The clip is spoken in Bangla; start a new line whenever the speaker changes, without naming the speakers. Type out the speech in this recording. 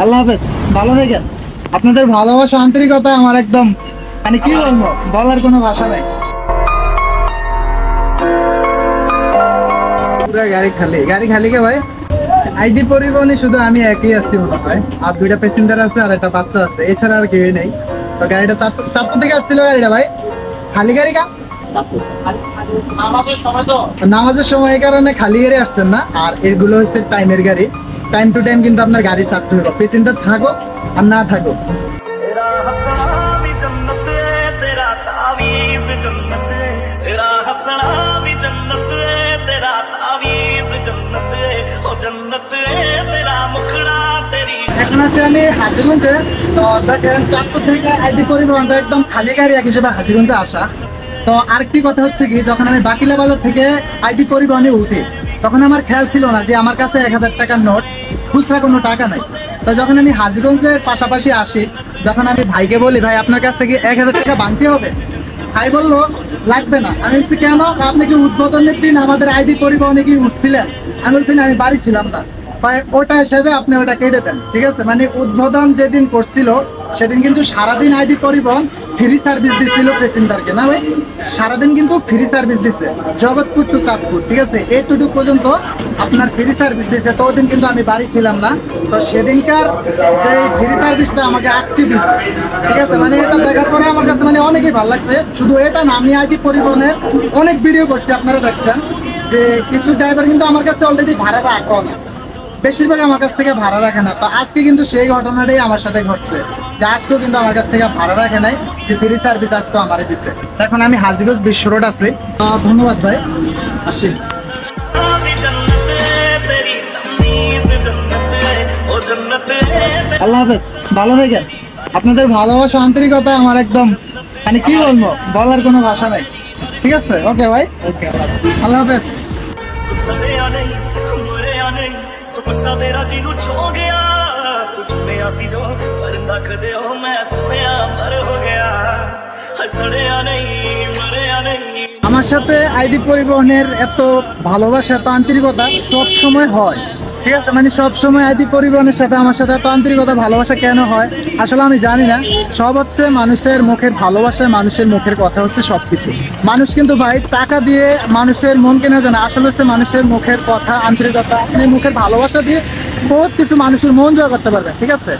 আল্লাহ হাফেজ, ভালো থাকেন। আপনাদের ভালোবাসা আন্তরিকতা আমার একদম মানে কি বলবো, বলার কোনো ভাষা নাই। পুরো গাড়ি খালি, গাড়ি খালি কে ভাই? আইডি পরিবহনে শুধু আমি একই আছি মনে হয়, আর দুইটা প্যাসেঞ্জার আছে আর একটা বাচ্চা আছে, এছাড়া আর কেউই নেই। তো গাড়িটা চাঁদপুর থেকে আসছিল গাড়িটা ভাই, খালি গাড়ি কা নামাজের সময় এই কারণে খালি গাড়ি আসছেন না। আর এগুলো হচ্ছে টাইমের গাড়ি, টাইম টু টাইম কিন্তু আপনার গাড়ি ছাড়তে হবে, প্যাসেঞ্জার থাকো আর না থাকো। এখন আছে আমি হাজীগঞ্জে। তো দেখেন চাঁদপুর থেকে আইডি পরিবহনটা একদম খালি গাড়ি এক হিসেবে হাজীগঞ্জে আসা। তো আরেকটি কথা হচ্ছে কি, যখন আমি বাকিলা বাজার থেকে আইডি পরিবহনে উঠি তখন আমার খেয়াল ছিল না যে আমার কাছে 1000 টাকার নোট, খুচরা কোনো টাকা নাই। তো যখন আমি হাজীগঞ্জের পাশাপাশি আসি, যখন আমি ভাইকে বলি ভাই আপনার কাছ থেকে 1000 টাকা ভাঙতে হবে, ভাই বললো লাগবে না। আমি বলছি কেন? আপনি কি উদ্বোধনের দিন আমাদের আইডি পরিবহনে কি উঠছিলেন? আমি বলছি না, আমি বাড়ি ছিলাম না। ওটা হিসেবে আপনি ওটা কেটে দেন, ঠিক আছে? মানে উদ্বোধন যেদিন করছিল সেদিন কিন্তু সারাদিন আইডি পরিবহন ফ্রি সার্ভিস দিচ্ছিল প্যাসেঞ্জারকে, না ভাই? সারাদিন কিন্তু ফ্রি সার্ভিস দিচ্ছে জগৎপুর টু চাঁদপুর, ঠিক আছে? এইটুকু পর্যন্ত আপনার ফ্রি সার্ভিস দিচ্ছে। তো ওদিন কিন্তু আমি বাড়ি ছিলাম না। তো সেদিনকার যে ফ্রি সার্ভিসটা আমাকে আজকে দিচ্ছে, ঠিক আছে? মানে এটা দেখার পরে আমার কাছে মানে অনেকই ভালো লাগছে। শুধু এটা না, আমি আইডি পরিবহনের অনেক ভিডিও করছি, আপনারা দেখছেন যে কিছু ড্রাইভার কিন্তু আমার কাছে অলরেডি ভাড়া রাখো না, বেশিরভাগ আমার কাছ থেকে ভাড়া রাখে না। তো আজকে কিন্তু সেই ঘটনাটাই আমার সাথে ঘটছে, যে আজকেও কিন্তু আমার কাছ থেকে ভাড়া রাখে নাই, যে ফ্রি সার্ভিস আজকেও আমারই দিচ্ছে। এখন আমি হাজীগঞ্জ বিশ্ব রোড আছি। ধন্যবাদ ভাই, আসছি। আল্লাহ হাফেজ, ভালো থাকেন। আপনাদের ভালোবাসা আন্তরিকতা আমার একদম মানে কি বলবো, বলার কোনো ভাষা নাই। ঠিক আছে, ওকে ভাই, ওকে, আল্লাহ হাফেজ। तेरा जी नू छो गया कुछ में आसी जो परिंदा कदे हो मैं सुनिया मर हो गया हसड़िया नहीं मरिया नहीं। আমার সাথে আইডি পরিবহনের এত ভালোবাসা, এত আন্তরিকতা সব সময় হয়, ঠিক আছে? মানে সব সময় আইডি পরিবহনের সাথে আমার সাথে এত আন্তরিকতা ভালোবাসা কেন হয় আসলে আমি জানি না। সব হচ্ছে মানুষের মুখের ভালোবাসা, মানুষের মুখের কথা হচ্ছে সবকিছু। মানুষ কিন্তু ভাই টাকা দিয়ে মানুষের মন কেনা যায় না, আসলে হচ্ছে মানুষের মুখের কথা, আন্তরিকতা, আপনি মুখের ভালোবাসা দিয়ে বহুত কিছু মানুষের মন জয় করতে পারবেন, ঠিক আছে?